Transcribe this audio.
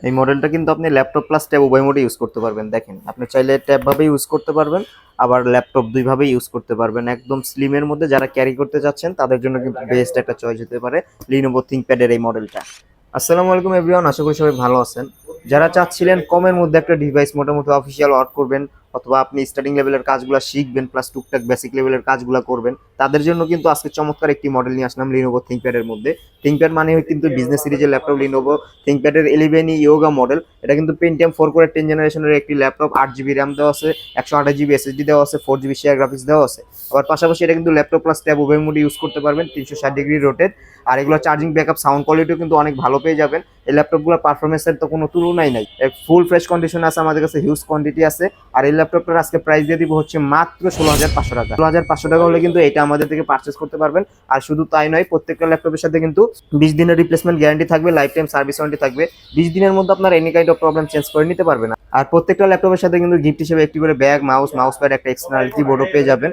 এই মডেলটা কিন্তু আপনি ল্যাপটপ প্লাস ট্যাব উভয় মোডে ইউজ করতে পারবেন। দেখেন আপনি চাইলে ট্যাব ভাবে ইউজ করতে পারবেন, আবার ল্যাপটপ দুইভাবে ইউজ করতে পারবেন। একদম স্লিমের মধ্যে যারা ক্যারি করতে চাচ্ছেন তাদের জন্য কিন্তু বেস্ট একটা চয়েস হতে পারে লিনোভো থিংকপ্যাডের এই মডেলটা। আসসালামু আলাইকুম এভরিওয়ান, আশা করি সবাই ভালো আছেন। যারা চাচ্ছিলেন কমের মধ্যে একটা ডিভাইস মোটামুটি অফিসিয়াল ওয়ার্ক করবেন, অথবা আপনি স্টার্টিং লেভেলের কাজগুলো শিখবেন প্লাস টুকটাক বেসিক লেভেলের কাজগুলো করবেন, তাদের জন্য কিন্তু আজকে চমৎকার একটি মডেল নিয়ে আসলাম লিনোভো থিংকপ্যাডের মধ্যে। থিংকপ্যাড মানে কিন্তু বিজনেস সিরিজের ল্যাপটপ লিনোভো থিংকপ্যাডের 11 ইয়োগা মডেল। এটা কিন্তু পেন্টিয়াম 4 কোরের 10 জেনারেশনের একটি ল্যাপটপ। 8 জিবি র্যাম দেওয়া আছে, 128 জিবি এসএসডি দেওয়া আছে, 4 জিবি শেয়ার গ্রাফিক্স দেওয়া আছে। আবার পাশাপাশি এটা কিন্তু ল্যাপটপ প্লাস ট্যাব উভয় মোডে ইউজ করতে পারবেন, 360 ডিগ্রি রোটেট। আর এগুলো চার্জিং ব্যাকআপ সাউন্ড কোয়ালিটিও কিন্তু অনেক ভালো পেয়ে যাবেন। এই ল্যাপটপগুলোর পারফরমেন্সের তো কোনো তুলনাই নাই, ফুল ফ্রেশ কন্ডিশন আছে, আমাদের কাছে হিউজ কোয়ান্টিটি আছে। আর এই ল্যাপটপটার আজকে প্রাইস দিয়ে দিব হচ্ছে মাত্র 16,500 টাকা। 16,500 টাকা হলে কিন্তু এটা আমাদের থেকে পারচেস করতে পারবেন। আর শুধু তাই নয়, প্রত্যেকটা ল্যাপটপের সাথে কিন্তু 20 দিনের রিপ্লেসমেন্ট গ্যারান্টি থাকবে, লাইফ টাইম সার্ভিস ওয়ারেন্টি থাকবে। 20 দিনের মধ্যে আপনার any kind of problem change করে নিতে পারবেন। আর প্রত্যেকটা ল্যাপটপের সাথে কিন্তু গিফট হিসেবে একটি করে ব্যাগ, মাউস প্যাড, একটা এক্সটার্নাল কিবোর্ডও পেয়ে যাবেন।